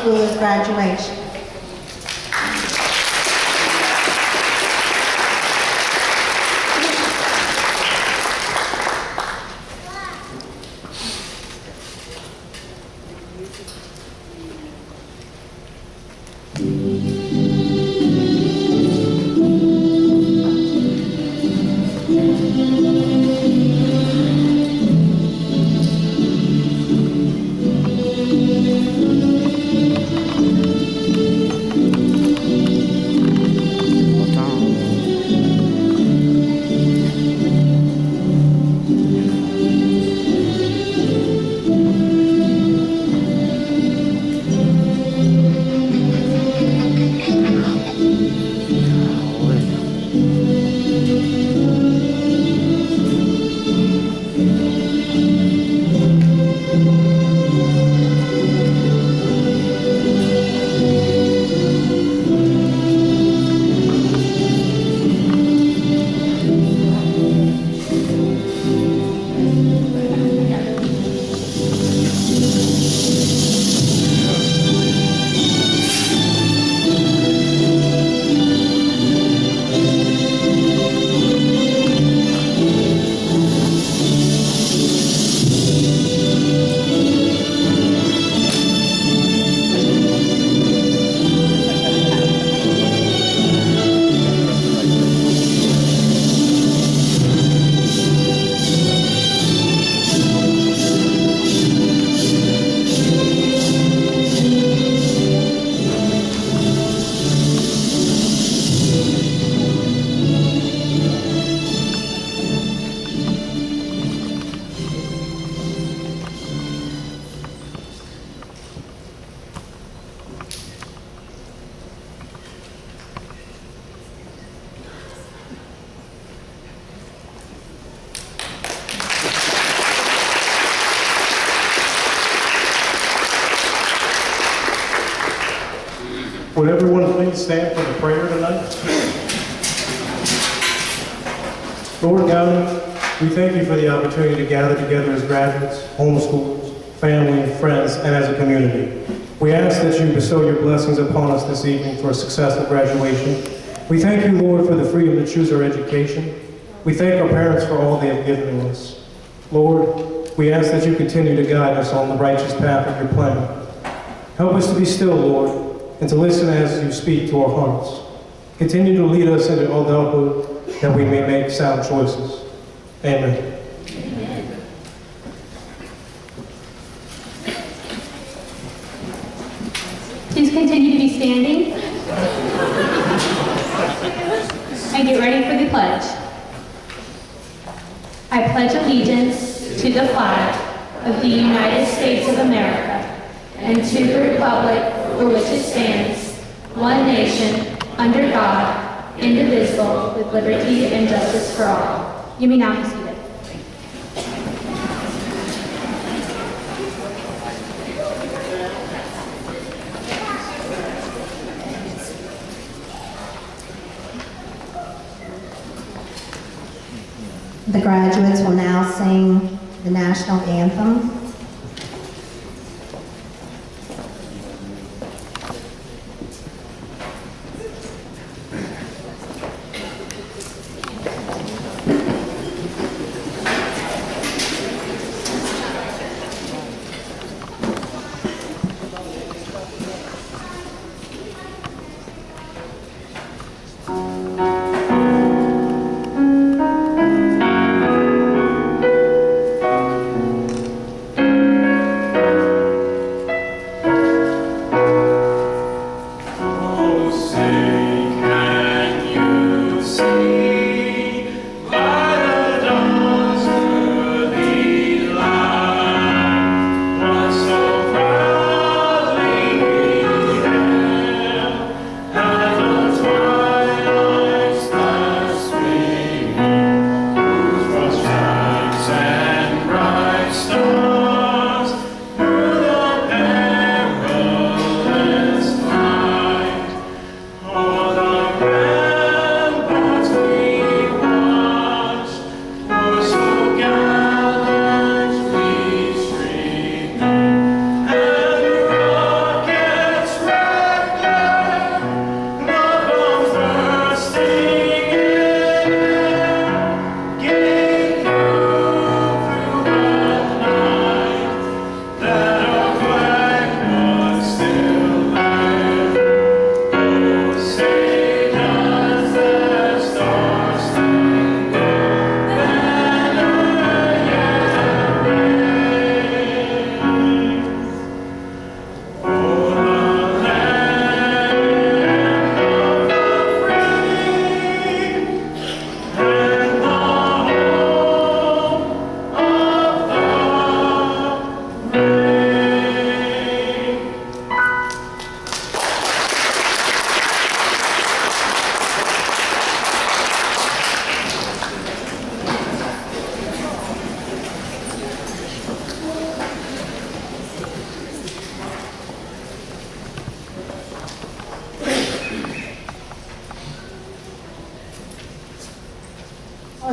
Homeschoolers graduation. Would everyone please stand for the prayer tonight? Lord God, we thank you for the opportunity to gather together as graduates, homeschoolers, family, and friends, and as a community. We ask that you bestow your blessings upon us this evening for a successful graduation. We thank you, Lord, for the freedom to choose our education. We thank our parents for all they have given to us. Lord, we ask that you continue to guide us on the righteous path of your plan. Help us to be still, Lord, and to listen as you speak to our hearts. Continue to lead us into adulthood that we may make sound choices. Amen. Please continue to be standing and get ready for the pledge. I pledge allegiance to the flag of the United States of America and to the republic for which it stands, one nation, under God, indivisible, with liberty and justice for all. You may now be seated. The graduates will now sing the national anthem.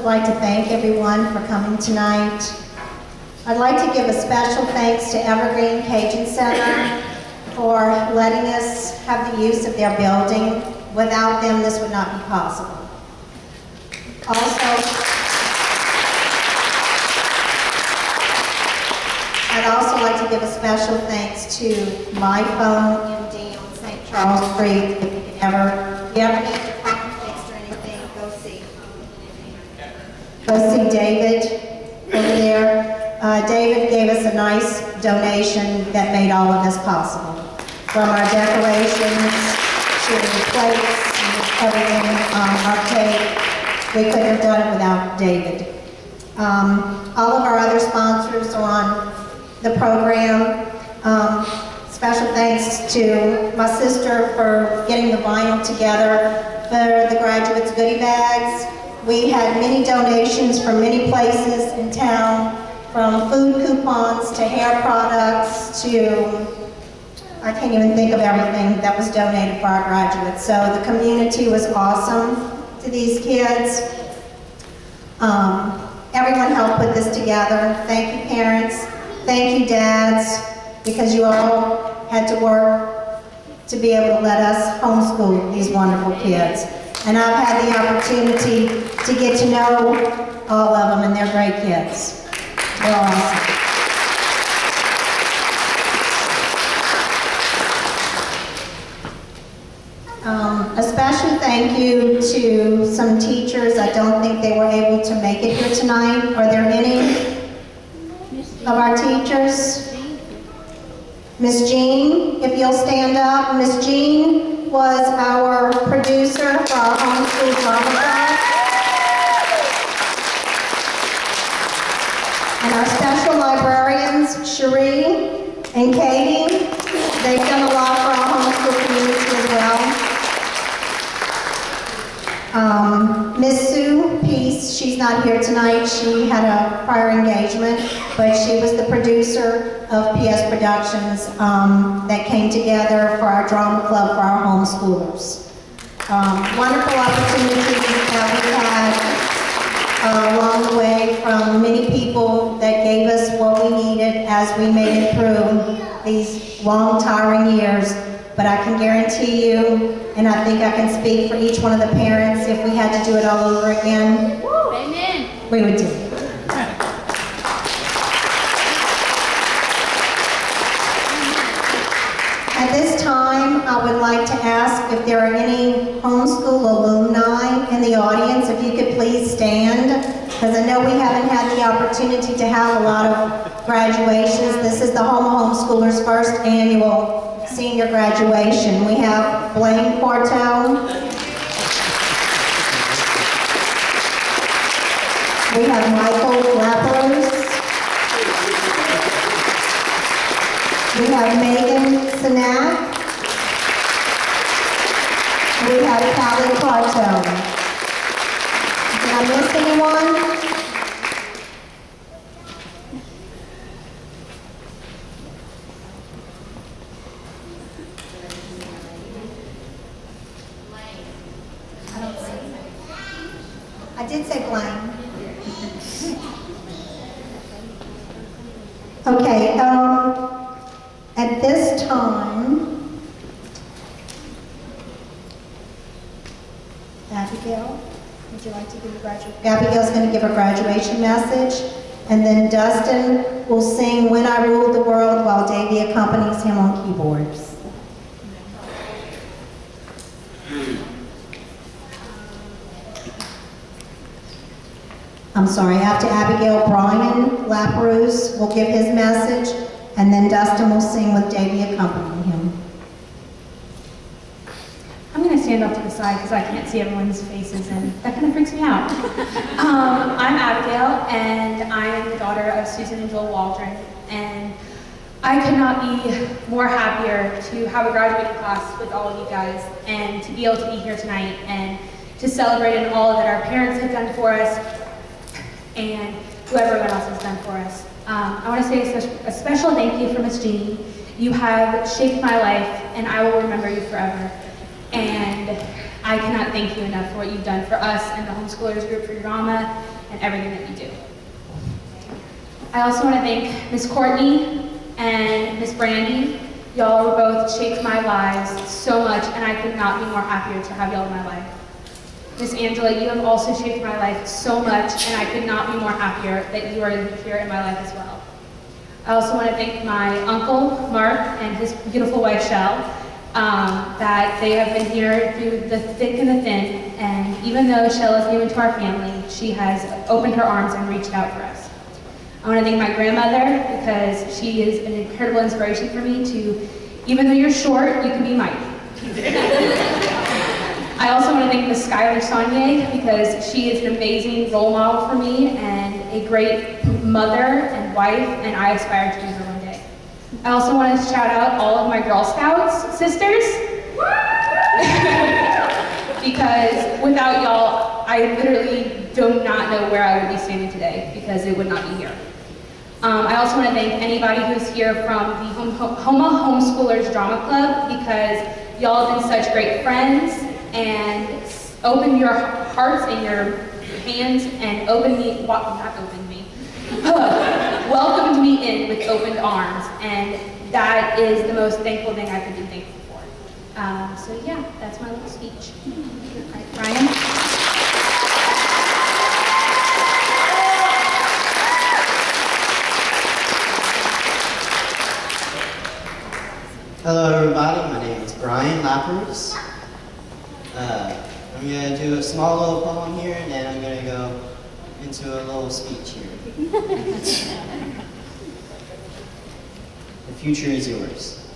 would like to thank everyone for coming tonight. I'd like to give a special thanks to Evergreen Cajun Center for letting us have the use of their building. Without them, this would not be possible. I'd also like to give a special thanks to My Phone MD on St. Charles Street. If you ever need your phone fixed or anything, go see David over there. David gave us a nice donation that made all of this possible. From our decorations to the plates and everything, our cake, we couldn't have done it without David. All of our other sponsors are on the program. Special thanks to my sister for getting the vinyl together for the graduates' goodie bags. We had many donations from many places in town, from food coupons to hair products to, I can't even think of everything that was donated for our graduates. So the community was awesome to these kids. Everyone helped put this together. Thank you, parents. Thank you, dads, because you all had to work to be able to let us homeschool these wonderful kids. And I've had the opportunity to get to know all of them, and they're great kids. They're awesome. A special thank you to some teachers. I don't think they were able to make it here tonight. Are there any of our teachers? Miss Jean, if you'll stand up. Miss Jean was our producer for our homeschool drama class. And our special librarians, Cherie and Katie, they've done a lot for our homeschool community as well. Miss Sue Peace, she's not here tonight. She had a prior engagement, but she was the producer of PS Productions that came together for our drama club for our homeschoolers. Wonderful opportunities that we had along the way from many people that gave us what we needed as we made it through these long, tiring years. But I can guarantee you, and I think I can speak for each one of the parents, if we had to do it all over again, Amen. we would do it. At this time, I would like to ask if there are any homeschool alumni in the audience, if you could please stand, because I know we haven't had the opportunity to have a lot of graduations. This is the Houma Homeschoolers' first annual senior graduation. We have Blaine Quarto. We have Michael Lapros. We have Megan Sinak. We have Callie Quarto. Did I miss anyone? I did say Blaine. Okay, at this time, Abigail, would you like to give a graduation? Abigail's going to give a graduation message, and then Dustin will sing When I Ruled the World while Davey accompanies him on keyboards. I'm sorry, after Abigail, Brian Laperouse will give his message, and then Dustin will sing with Davey accompanying him. I'm going to stand up to the side because I can't see everyone's faces, and that kind of freaks me out. I'm Abigail, and I am the daughter of Susan and Joel Waldron, and I could not be more happier to have a graduating class with all of you guys, and to be able to be here tonight, and to celebrate in all that our parents have done for us, and who everyone else has done for us. I want to say a special thank you for Miss Jean. You have shaped my life, and I will remember you forever. And I cannot thank you enough for what you've done for us and the Homeschoolers group for drama and everything that you do. I also want to thank Miss Courtney and Miss Brandy. Y'all were both shaped my lives so much, and I could not be more happier to have y'all in my life. Miss Angela, you have also shaped my life so much, and I could not be more happier that you are here in my life as well. I also want to thank my uncle, Mark, and his beautiful wife, Shell, that they have been here through the thick and the thin, and even though Shell is new into our family, she has opened her arms and reached out for us. I want to thank my grandmother because she is an incredible inspiration for me to, even though you're short, you can be mighty. I also want to thank Miss Skylar Saunier because she is an amazing role model for me and a great mother and wife, and I aspire to be her one day. I also want to shout out all of my Girl Scouts sisters because without y'all, I literally do not know where I would be standing today because it would not be here. I also want to thank anybody who's here from the Houma Homeschoolers Drama Club because y'all have been such great friends and opened your hearts and your hands and welcomed me in with opened arms, and that is the most thankful thing I could be thankful for. So yeah, that's my little speech. All right, Brian. Hello everybody, my name is Brian Lappers. I'm going to do a small little poem here and then I'm going to go into a little speech here. The future is yours.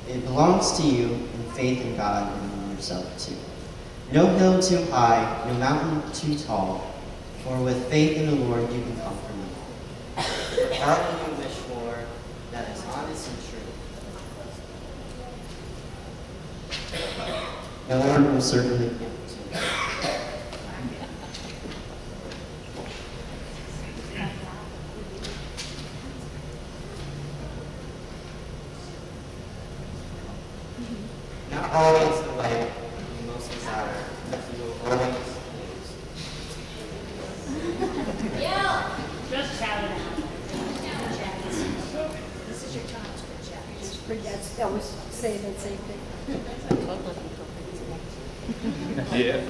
It belongs to you in faith in God and in yourself too. No hill too high, no mountain too tall, for with faith in the Lord you can conquer them all. All that you wish for that is honest and true. The Lord will certainly give it to you. Not always the way you most desire, but you will always lose. Just shout it out. This is your time for chat. Just forget, always say that same thing. Yeah.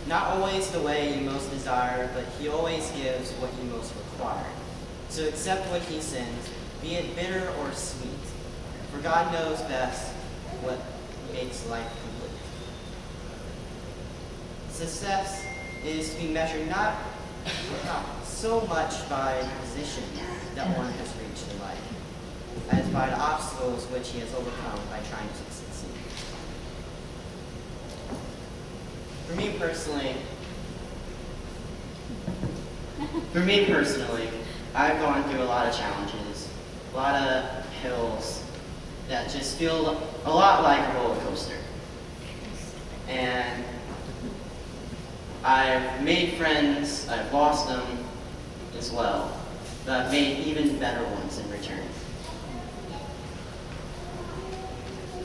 Not always the way you most desire, but he always gives what you most require. So accept what he sends, be it bitter or sweet, for God knows best what makes life complete. Success is to be measured not so much by the position that one has reached in life, as by the obstacles which he has overcome by trying to succeed. For me personally, I've gone through a lot of challenges, a lot of hills that just feel a lot like a roller coaster. And I've made friends, I've lost them as well, but I've made even better ones in return.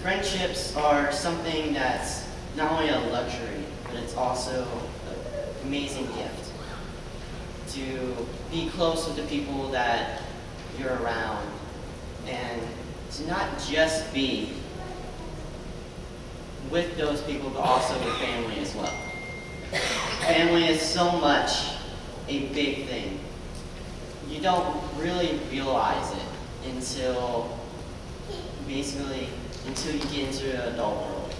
Friendships are something that's not only a luxury, but it's also an amazing gift. To be close with the people that you're around, and to not just be with those people, but also with family as well. Family is so much a big thing. You don't really realize it until you get into the adult world.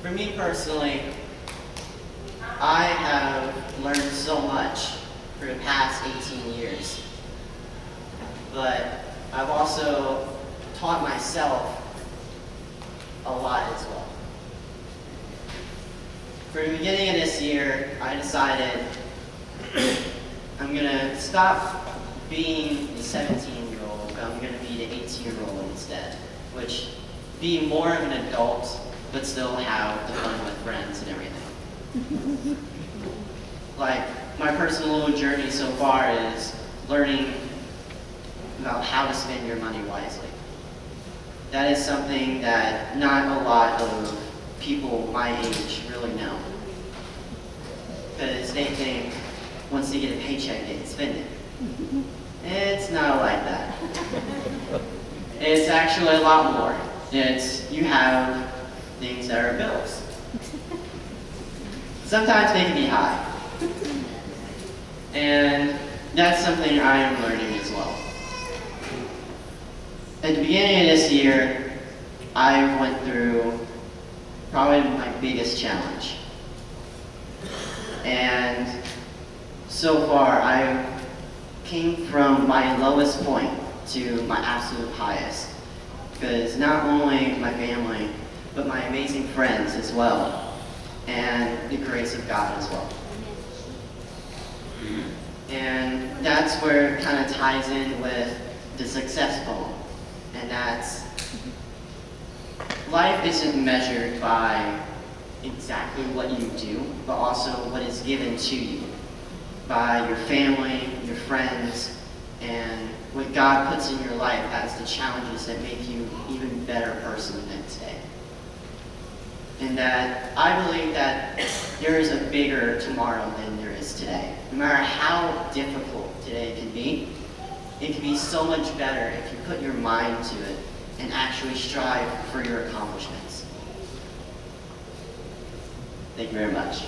For me personally, I have learned so much for the past 18 years, but I've also taught myself a lot as well. For the beginning of this year, I decided I'm gonna stop being the 17-year-old, but I'm gonna be the 18-year-old instead, which be more of an adult, but still have the fun with friends and everything. Like, my personal little journey so far is learning about how to spend your money wisely. that is something that not a lot of people my age really know. Because they think once they get a paycheck, they can spend it. It's not like that. It's actually a lot more. You have things that are bills. Sometimes they can be high. And that's something I am learning as well. At the beginning of this year, I went through probably my biggest challenge. And so far, I came from my lowest point to my absolute highest. Because not only my family, but my amazing friends as well. And the grace of God as well. And that's where it kind of ties in with the success poem. And that's, life isn't measured by exactly what you do, but also what is given to you by your family, your friends, and what God puts in your life as the challenges that make you an even better person the next day. And that I believe that there is a bigger tomorrow than there is today. No matter how difficult today can be, it can be so much better if you put your mind to it and actually strive for your accomplishments. Thank you very much.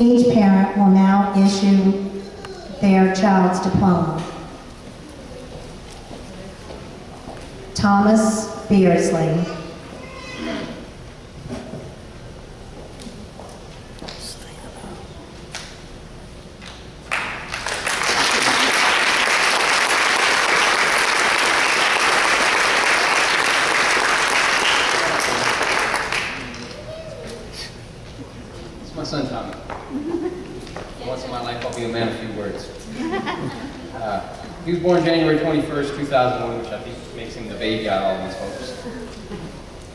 Each parent will now issue their child's diploma. Thomas Beersley. It's my son, Tommy. Once in my life, I'll be a man of few words. He was born January 21st, 2001, which I think makes him the baby out of all these folks.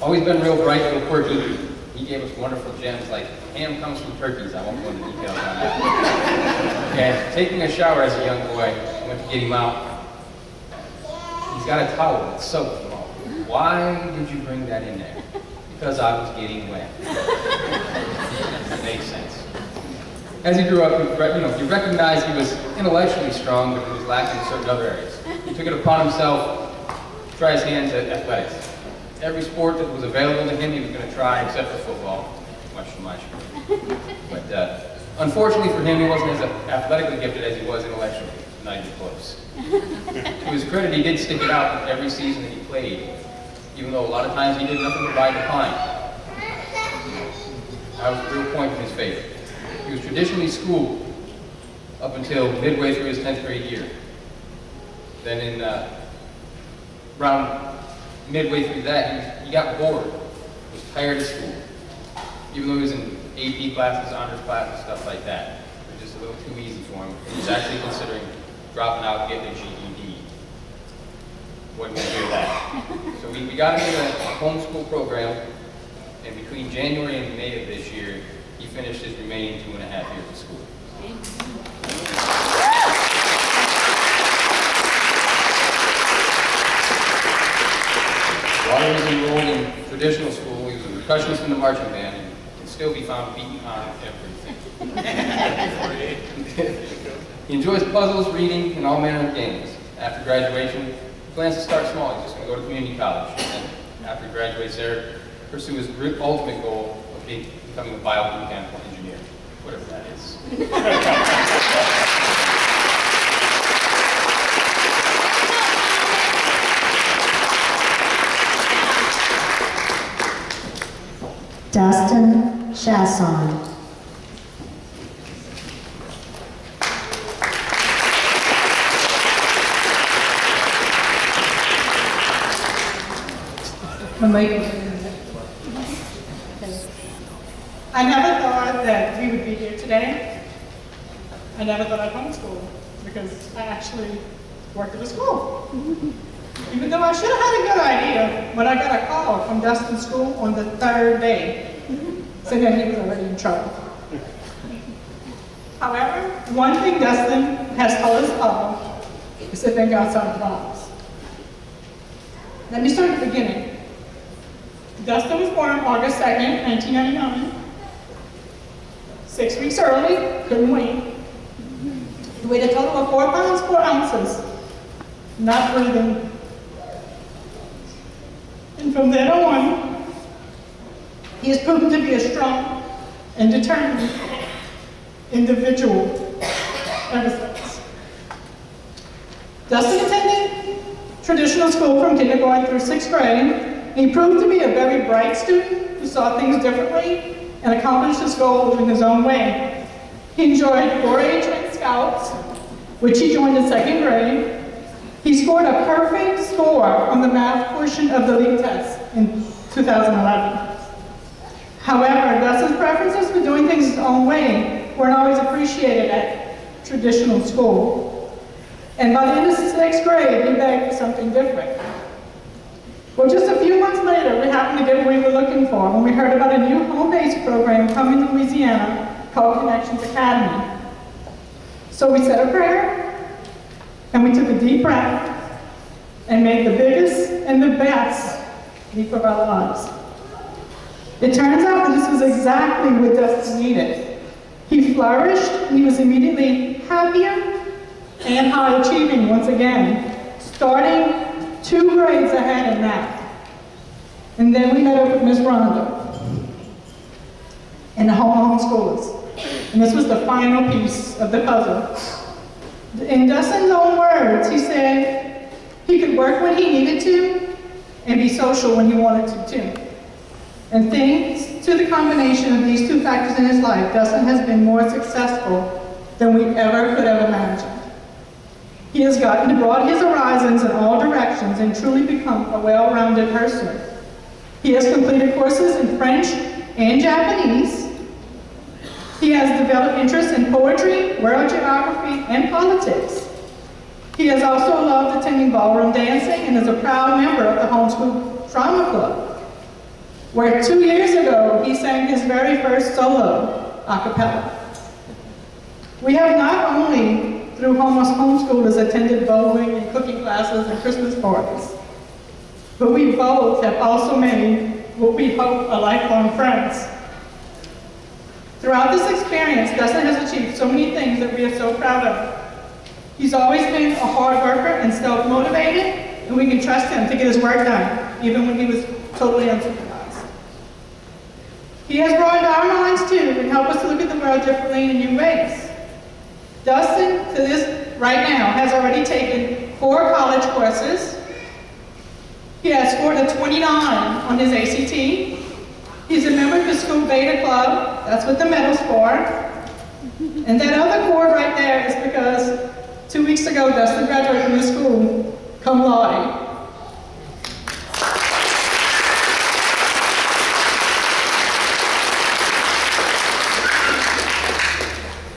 Always been real bright, little quirky. He gave us wonderful gems like ham comes from turkeys. I won't go into details on that. And taking a shower as a young boy, I went to get him out. He's got a towel that's soaked. Why did you bring that in there? Because I was getting wet. It makes sense. As he grew up, you recognized he was intellectually strong, but he was lacking in certain other areas. He took it upon himself to try his hands at athletics. Every sport that was available to him, he was going to try, except for football, much to my chagrin. But unfortunately for him, he wasn't as athletically gifted as he was intellectually. Not even close. To his credit, he did stick it out every season that he played, even though a lot of times he did nothing but ride the pine. That was a real point in his favor. He was traditionally schooled up until midway through his 10th grade year. Then in around midway through that, he got bored, was tired of school. Even though he was in AP classes, honors classes, stuff like that. It was just a little too easy for him. He was actually considering dropping out and getting a GED. Wasn't going to do that. So we got him in a homeschool program, and between January and May of this year, he finished his remaining 2.5 years of school. While he was enrolled in traditional school, he was a percussionist in the marching band and can still be found beating on everything. He enjoys puzzles, reading, and all manner of games. After graduation, he plans to start small. He's just going to go to community college. And after he graduates there, pursue his ultimate goal of becoming a biomechanical engineer, whatever that is. Dustin Chasson. I never thought that we would be here today. I never thought I'd homeschool because I actually worked at a school. Even though I should have had a good idea when I got a call from Dustin's school on the 3rd day saying that he was already in trouble. However, one thing Dustin has told us all is to think outside the box. Let me start at the beginning. Dustin was born August 2nd, 1999. 6 weeks early, couldn't wait. He weighed a total of 4 pounds, 4 ounces, not breathing. And from then on, he has proven to be a strong and determined individual ever since. Dustin attended traditional school from kindergarten through 6th grade. He proved to be a very bright student who saw things differently and accomplished his goals in his own way. He enjoyed 4-H and Scouts, which he joined in 2nd grade. He scored a perfect score on the math portion of the LEAP test in 2011. However, Dustin's preferences for doing things his own way weren't always appreciated at traditional school. And by the end of 6th grade, he begged for something different. Well, just a few months later, we happened to get what we were looking for when we heard about a new home-based program coming to Louisiana called Connections Academy. So we said a prayer, and we took a deep breath, and made the biggest and the best leap of our lives. It turns out that this was exactly what Dustin needed. He flourished, and he was immediately happier and high achieving once again, starting 2 grades ahead in math. And then we met up with Ms. Rhonda and the Homeschoolers. And this was the final piece of the puzzle. In Dustin's own words, he said he could work when he needed to and be social when he wanted to too. And thanks to the combination of these two factors in his life, Dustin has been more successful than we ever could have imagined. He has gotten to broaden his horizons in all directions and truly become a well-rounded person. He has completed courses in French and Japanese. He has developed interests in poetry, world geography, and politics. He has also loved attending ballroom dancing and is a proud member of the Homeschool Drama Club, where 2 years ago he sang his very first solo a cappella. We have not only through Homeschoolers attended bowling and cooking classes and Christmas parties, but we both have also made what we hope are lifelong friends. Throughout this experience, Dustin has achieved so many things that we are so proud of. He's always been a hard worker and self-motivated, and we can trust him to get his work done, even when he was totally unsupervised. He has broadened our minds too and helped us to look at the world differently in new ways. Dustin, to this right now, has already taken 4 college courses. He has scored a 29 on his ACT. He's a member of the school beta club. That's what the medal's for. And that other cord right there is because 2 weeks ago, Dustin graduated from the school, cum laude.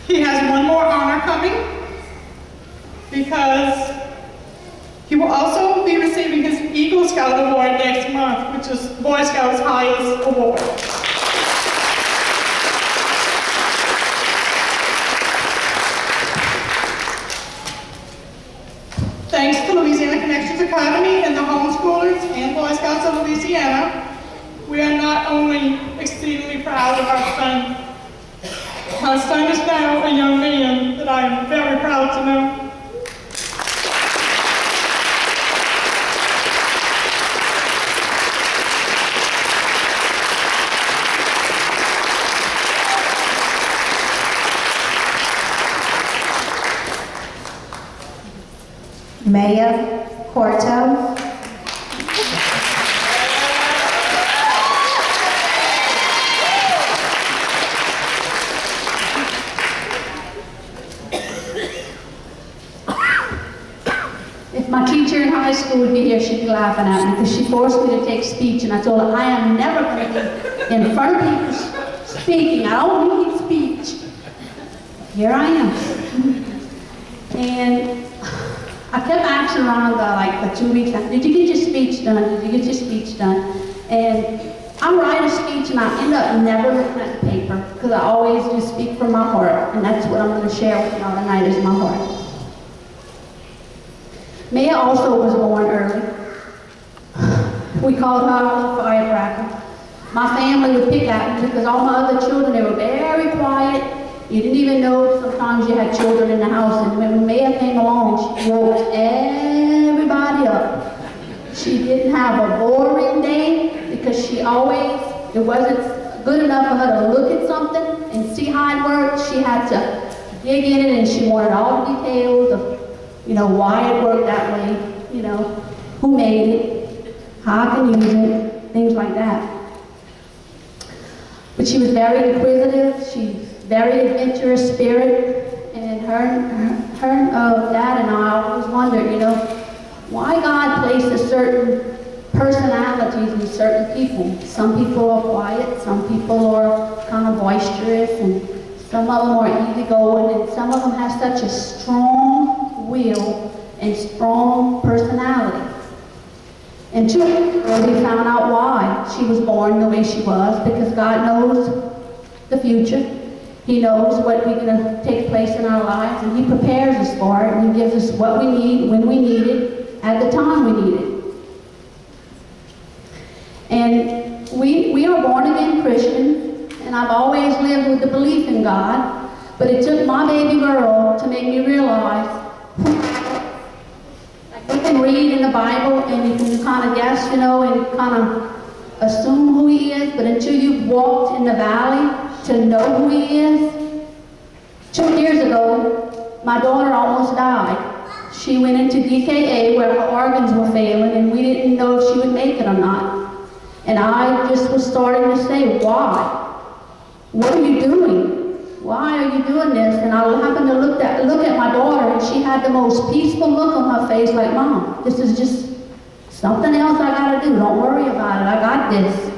He has one more honor coming because he will also be receiving his Eagle Scout Award next month, which is Boy Scouts' highest award. Thanks to Louisiana Connections Academy and the Homeschoolers and Boy Scouts of Louisiana, we are not only exceedingly proud of our son. My son is now a young man that I am very proud to know. Maya Corto. If my teacher in high school would be here, she'd be laughing at me because she forced me to take speech, and I told her, I am never going to be in front of people speaking. I don't need speech. Here I am. And I kept asking Rhonda like for 2 weeks, did you get your speech done? Did you get your speech done? And I write a speech and I end up never looking at the paper because I always just speak from my heart, and that's what I'm going to share with y'all tonight is my heart. Maya also was born early. We called her a firecracker. My family would pick at me because all my other children, they were very quiet. You didn't even know sometimes you had children in the house, and when Maya came along, she woke everybody up. She didn't have a boring day because she always, it wasn't good enough for her to look at something and see how it worked. She had to dig in it, and she wanted all the details of, why it worked that way, who made it, how I can use it, things like that. But she was very inquisitive. She's very adventurous spirit, and her dad and I always wondered, why God places certain personalities in certain people. Some people are quiet, some people are kind of boisterous, and some of them are easygoing, and some of them have such a strong will and strong personality. And we found out why she was born the way she was, because God knows the future. He knows what we're going to take place in our lives, and He prepares us for it, and He gives us what we need, when we need it, at the time we need it. And we are born-again Christians, and I've always lived with the belief in God, but it took my baby girl to make me realize, like you can read in the Bible, and you can kind of guess, and kind of assume who He is, but until you've walked in the valley to know who He is, 2 years ago, my daughter almost died. She went into DKA where her organs were failing, and we didn't know if she would make it or not. And I just was starting to say, why? What are you doing? Why are you doing this? And I happened to look at my daughter, and she had the most peaceful look on her face, like, Mom, this is just something else I gotta do. Don't worry about it. I got this.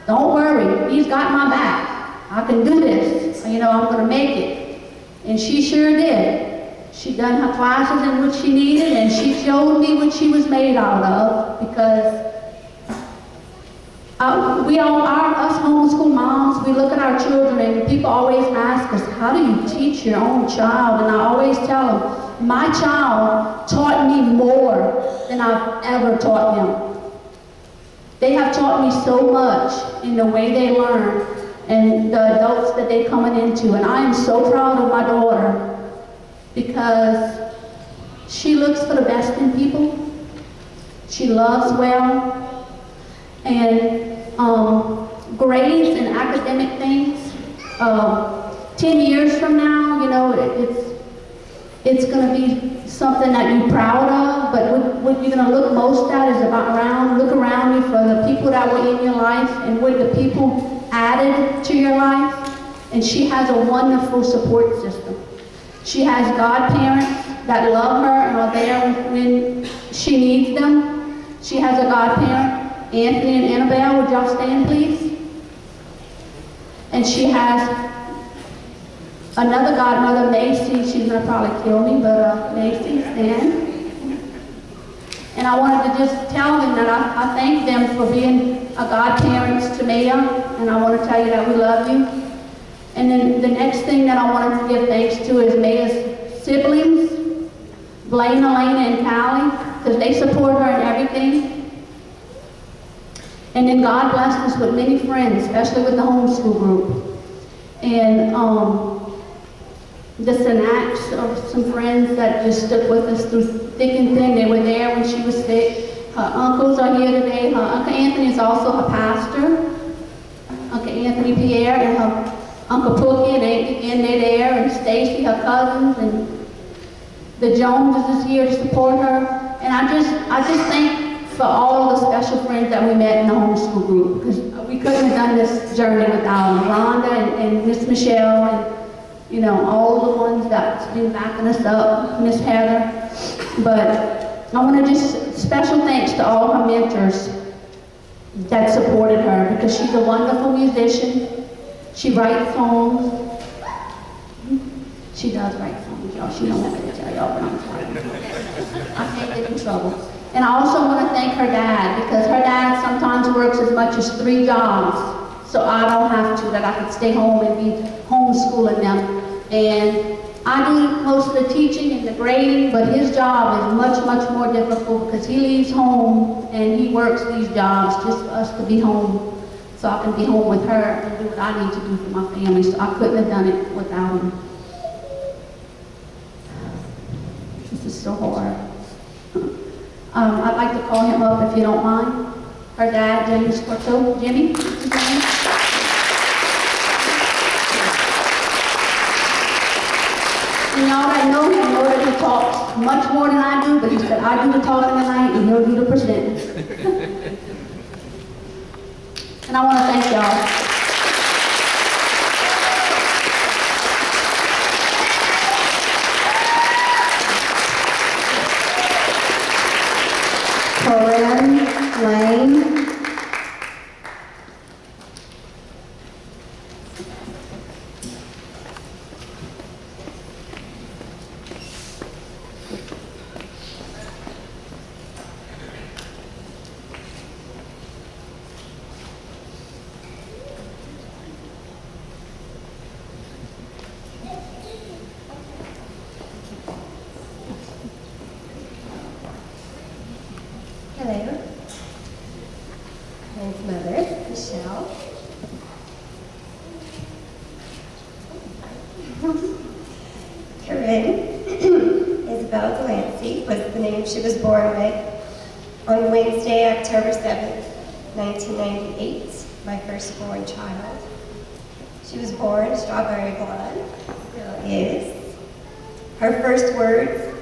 Don't worry. He's got my back. I can do this. You know, I'm gonna make it. And she sure did. She done her classes in what she needed, and she showed me what she was made out of, because us homeschool moms, we look at our children, and people always ask us, how do you teach your own child? And I always tell them, my child taught me more than I've ever taught them. They have taught me so much in the way they learn and the adults that they're coming into. And I am so proud of my daughter, because she looks for the best in people. She loves well. And grades and academic things, 10 years from now, you know, it's going to be something that you're proud of, but what you're going to look most at is look around you for the people that were in your life and what the people added to your life. And she has a wonderful support system. She has godparents that love her and are there when she needs them. She has a godparent, Anthony and Annabelle. Would y'all stand, please? And she has another godmother, Macy. She's gonna probably kill me, but Macy, stand. And I wanted to just tell them that I thank them for being a godparents to Maya, and I want to tell you that we love you. And then the next thing that I wanted to give thanks to is Maya's siblings, Blaine, Elena, and Callie, because they support her in everything. And then God blessed us with many friends, especially with the homeschool group. And the Sinaks are some friends that just stuck with us through thick and thin. They were there when she was sick. Her uncles are here today. Her Uncle Anthony is also her pastor. Uncle Anthony Pierre and her Uncle Pookie, and they're there. And Stacy, her cousins, and the Joneses is here to support her. And I just thank for all the special friends that we met in the homeschool group, because we couldn't have done this journey without them. Rhonda and Miss Michelle, and you know, all the ones that's been backing us up, Miss Heather. But I want to just special thanks to all her mentors that supported her, because she's a wonderful musician. She writes songs. She does write songs, y'all. She don't want me to tell y'all, but I'm sorry. I can't get in trouble. And I also want to thank her dad, because her dad sometimes works as much as 3 jobs, so I don't have to, that I can stay home and be homeschooling them. And I do most of the teaching and the grading, but his job is much, much more difficult, because he leaves home and he works these jobs just for us to be home, so I can be home with her and do what I need to do for my family. So I couldn't have done it without him. This is so hard. I'd like to call him up if you don't mind. Her dad, Jimmy Scorto. Jimmy? And y'all that know him know that he talks much more than I do, but he said, I do the talking tonight and he'll do the presenting. And I want to thank y'all. Corinne Lane. Hello. My mother, Michelle. Corinne Isabel Delancey was the name she was born with on Wednesday, October 7th, 1998, my firstborn child. She was born strawberry blonde, really. is, her first words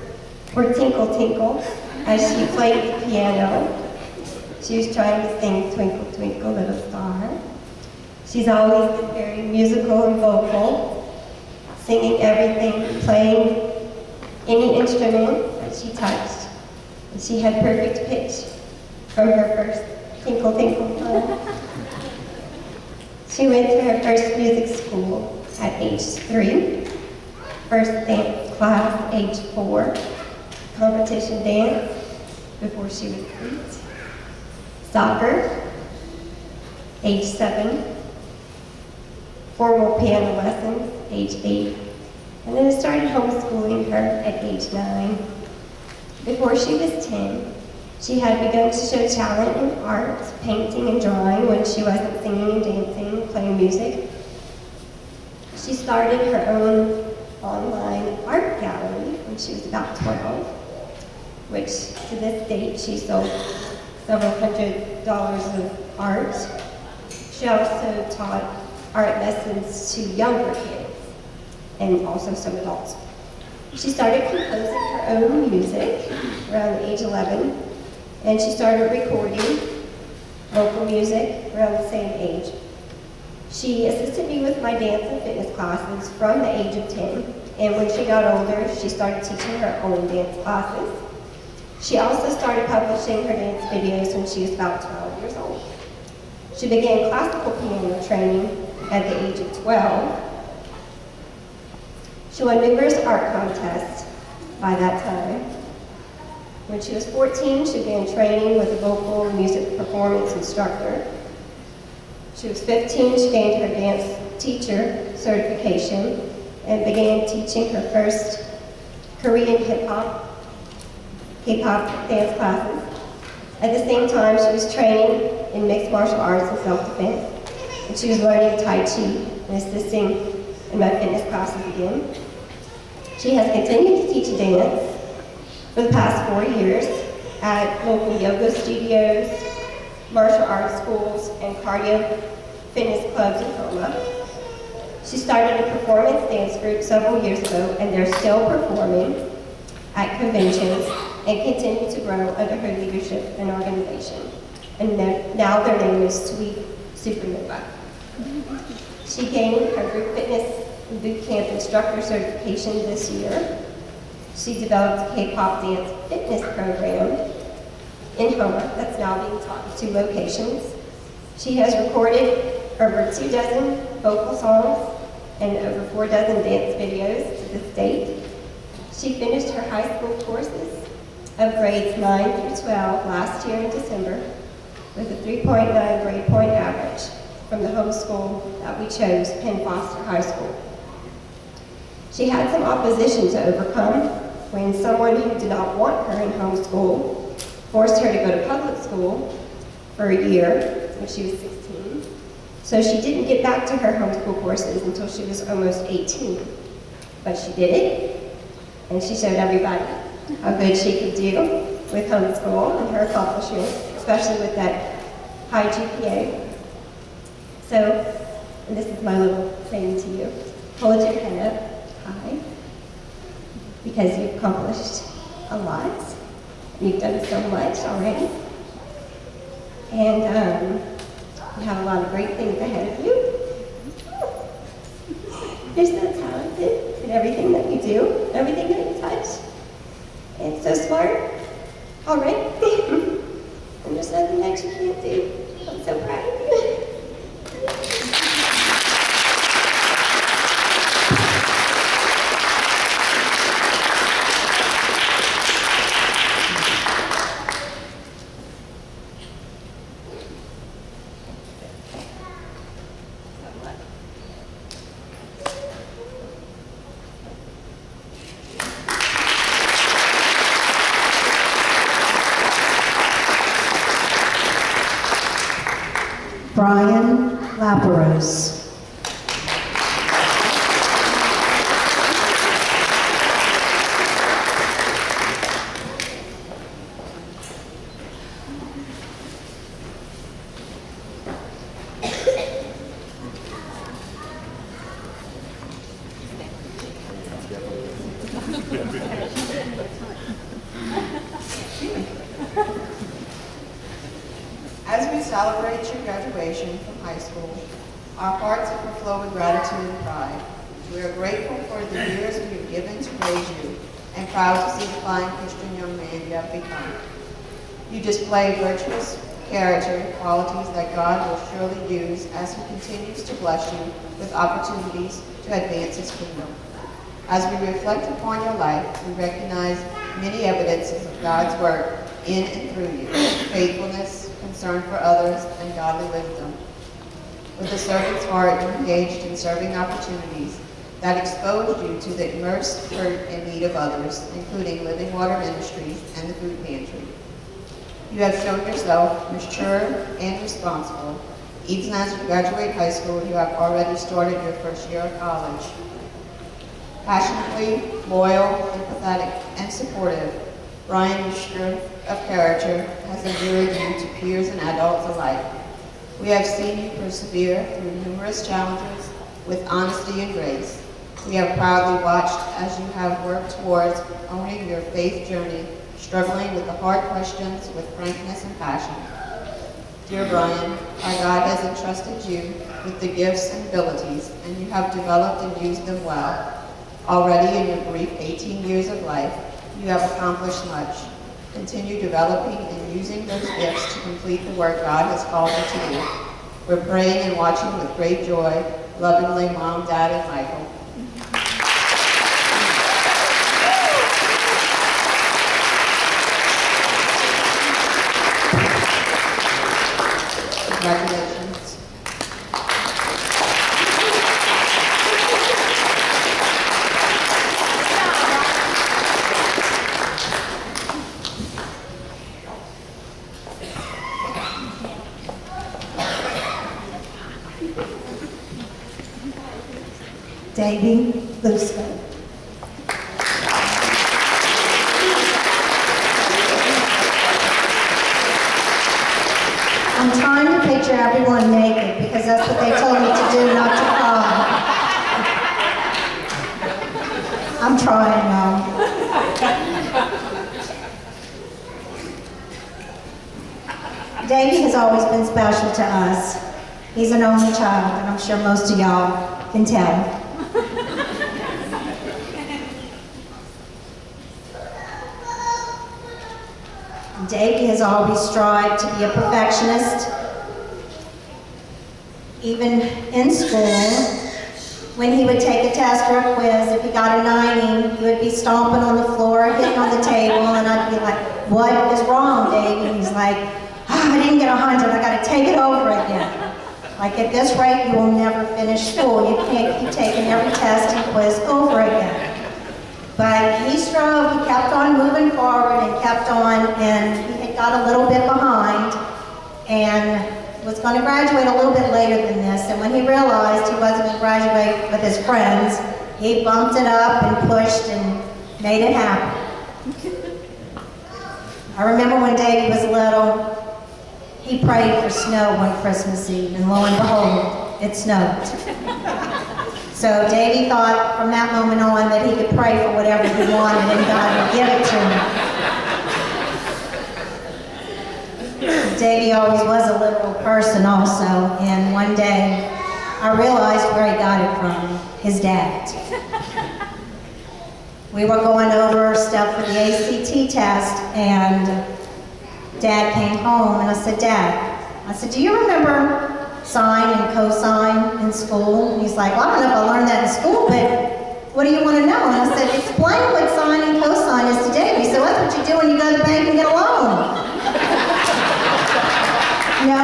were tinkle tinkle as she played the piano. She was trying to sing Twinkle Twinkle Little Star. She's always been very musical and vocal, singing everything, playing any instrument that she touched. And she had perfect pitch from her first tinkle tinkle time. She went to her first music school at age 3, first dance class age 4, competition dance before she was 8, soccer age 7, formal piano lessons age 8, and then I started homeschooling her at age 9. Before she was 10, she had begun to show talent in art, painting and drawing when she wasn't singing and dancing, playing music. She started her own online art gallery when she was about 12, which to this date she sold several $100s of art. She also taught art lessons to younger kids and also some adults. She started composing her own music around age 11, and she started recording vocal music around the same age. She assisted me with my dance and fitness classes from the age of 10, and when she got older, she started teaching her own dance classes. She also started publishing her dance videos when she was about 12 years old. She began classical piano training at the age of 12. She won numerous art contests by that time. When she was 14, she began training with a vocal music performance instructor. She was 15, she gained her dance teacher certification and began teaching her first Korean hip-hop dance classes. At the same time, she was training in mixed martial arts and self-defense, and she was learning Tai Chi and assisting in my fitness classes again. She has continued to teach dance for the past 4 years at local yoga studios, martial arts schools, and cardio fitness clubs in Houma. She started a performance dance group several years ago, and they're still performing at conventions and continue to grow under her leadership and organization. And now their name is Sweet Supernova. She gained her group fitness and boot camp instructor certification this year. She developed a K-pop dance fitness program in Houma that's now being taught in 2 locations. She has recorded over 24 vocal songs and over 4 dozen dance videos to this date. She finished her high school courses of grades 9 through 12 last year in December with a 3.9 grade point average from the homeschool that we chose, Penn Foster High School. She had some opposition to overcome when someone who did not want her in homeschool forced her to go to public school for a year when she was 16. So she didn't get back to her homeschool courses until she was almost 18. But she did it, and she showed everybody how good she could do with homeschool and her accomplishments, especially with that high GPA. So, and this is my little saying to you, hold your head up high, because you've accomplished a lot. You've done so much already. And you have a lot of great things ahead of you. You're so talented in everything that you do, everything that you touch. And so smart already. And there's nothing that you can't do. I'm so proud of you. Brian Laparos. celebrate your graduation from high school, our hearts overflow with gratitude and pride. We are grateful for the years we have given to raise you and proud to see the fine Christian young man you have become. You display virtuous character qualities that God will surely use as He continues to bless you with opportunities to advance His kingdom. As we reflect upon your life, we recognize many evidences of God's work in and through you: faithfulness, concern for others, and godly wisdom. With a servant's heart, you engaged in serving opportunities that exposed you to the immersed hurt and need of others, including Living Water Ministries and the food pantry. You have shown yourself mature and responsible. Even as you graduate high school, you have already started your first year of college. Passionately, loyal, empathetic, and supportive, Brian, your strength of character has endeared you to peers and adults alike. We have seen you persevere through numerous challenges with honesty and grace. We have proudly watched as you have worked towards owning your faith journey, struggling with the hard questions with frankness and passion. Dear Brian, our God has entrusted you with the gifts and abilities, and you have developed and used them well. Already in your brief 18 years of life, you have accomplished much. Continue developing and using those gifts to complete the work God has called you to do. We're praying and watching with great joy. Lovingly, Mom, Dad, and Michael. Congratulations. Davy Lusko. I'm trying to picture everyone naked because that's what they told me to do, not to cry. I'm trying now. Davy has always been special to us. He's an only child, and I'm sure most of y'all can tell. Davy has always strived to be a perfectionist. Even in school, when he would take a test or a quiz, if he got a 90, he would be stomping on the floor, hitting on the table, and I'd be like, "What is wrong, Davy?" And he's like, "I didn't get 100, I gotta take it over again." Like, at this rate, you will never finish school. You can't keep taking every test and quiz over again. But he strove, he kept on moving forward and kept on, and he had got a little bit behind and was going to graduate a little bit later than this. And when he realized he wasn't going to graduate with his friends, he bumped it up and pushed and made it happen. I remember when Davy was little, he prayed for snow one Christmas Eve, and lo and behold, it snowed. So Davy thought from that moment on that he could pray for whatever he wanted and God would give it to him. Davy always was a literal person also, and one day I realized where he got it from, his dad. We were going over stuff for the ACT test, and Dad came home, and I said, "Dad," I said, "do you remember sine and cosine in school?" And he's like, "Well, I don't know if I learned that in school, but what do you want to know?" And I said, "Explain what sine and cosine is to Davy." So that's what you do when you go to the bank and get a loan. No,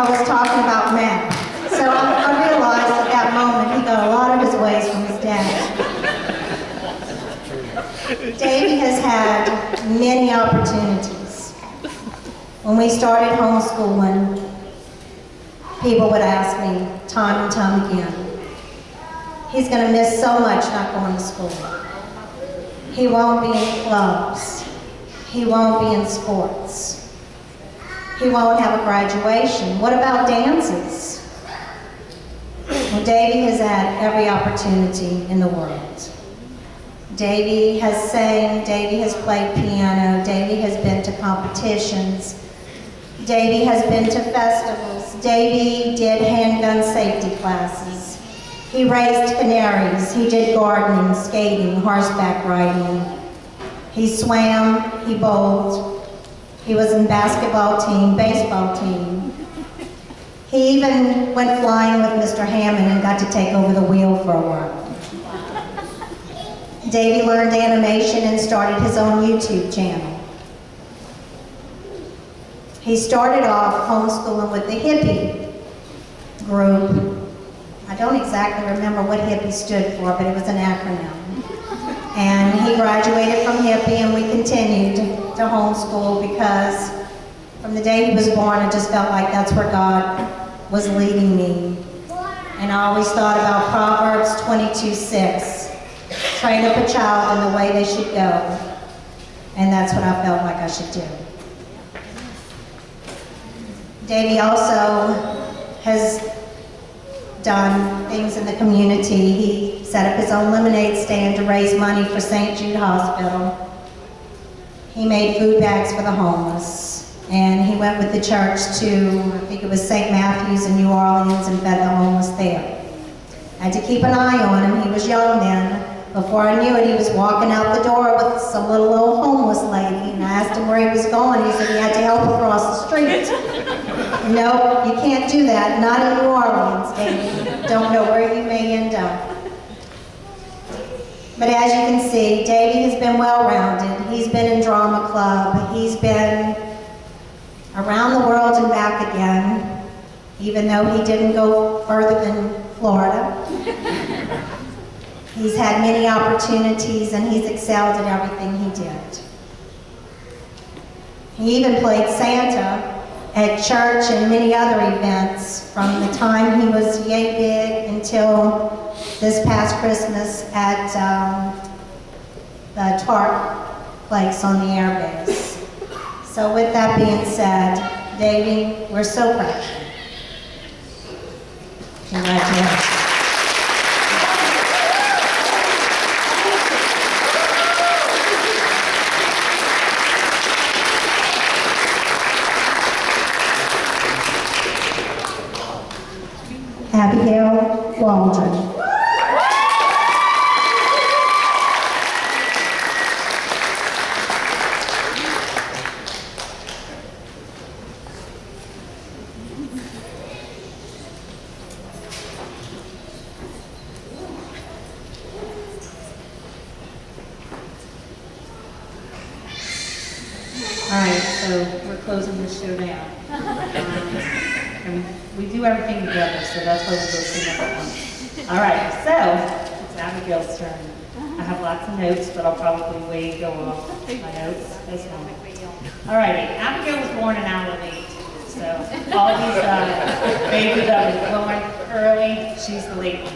I was talking about math. So I realized at that moment he got a lot of his ways from his dad. Davy has had many opportunities. When we started homeschooling, people would ask me time and time again, he's going to miss so much not going to school. He won't be in clubs. He won't be in sports. He won't have a graduation. What about dances? Well, Davy has had every opportunity in the world. Davy has sang, Davy has played piano, Davy has been to competitions. Davy has been to festivals. Davy did handgun safety classes. He raised canaries. He did gardening, skating, horseback riding. He swam, he bowled. He was in basketball team, baseball team. He even went flying with Mr. Hammond and got to take over the wheel for a while. Davy learned animation and started his own YouTube channel. He started off homeschooling with the hippie group. I don't exactly remember what hippie stood for, but it was an acronym. And he graduated from hippie, and we continued to homeschool because from the day he was born, I just felt like that's where God was leading me. And I always thought about Proverbs 22:6. Train up a child in the way they should go. And that's what I felt like I should do. Davy also has done things in the community. He set up his own lemonade stand to raise money for St. Jude Hospital. He made food bags for the homeless. And he went with the church to, I think it was St. Matthew's in New Orleans, and fed the homeless there. I had to keep an eye on him. He was young then. Before I knew it, he was walking out the door with some little old homeless lady, and I asked him where he was going. He said he had to help her cross the street. No, you can't do that. Not in New Orleans, Davy. Don't know where you may end up. But as you can see, Davy has been well-rounded. He's been in drama club. He's been around the world and back again, even though he didn't go further than Florida. He's had many opportunities, and he's excelled at everything he did. He even played Santa at church and many other events from the time he was yay big until this past Christmas at the TARP place on the air base. So with that being said, Davy, we're so proud of you. Congratulations. Abigail Waldron. All right, so we're closing this show down. And we do everything together, so that's why we go sing at once. All right, so it's Abigail's turn. I have lots of notes, but I'll probably wait, go off my notes as well. All righty, Abigail was born an hour late, so all these babies that were born early, she's the late one.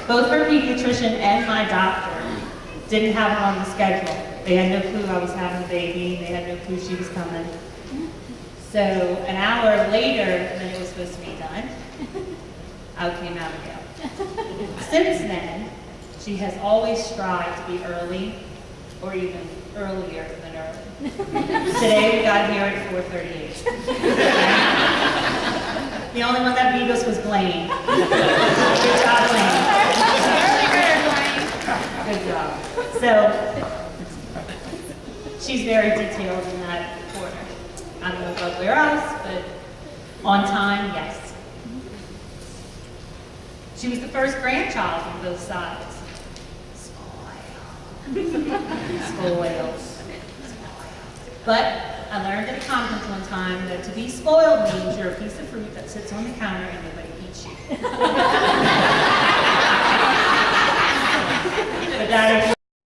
Both her pediatrician and my doctor didn't have her on the schedule. They had no clue I was having a baby. They had no clue she was coming. So an hour later than it was supposed to be done, out came Abigail. Since then, she has always strived to be early, or even earlier than early. Today we got here at 4:38. The only one that beat us was Blaine. Good job, Blaine. Good job. So, she's very detailed in that order. I don't know about where else, but on time, yes. She was the first grandchild on both sides. Spoiled. But I learned at a conference one time that to be spoiled means you're a piece of fruit that sits on the counter and nobody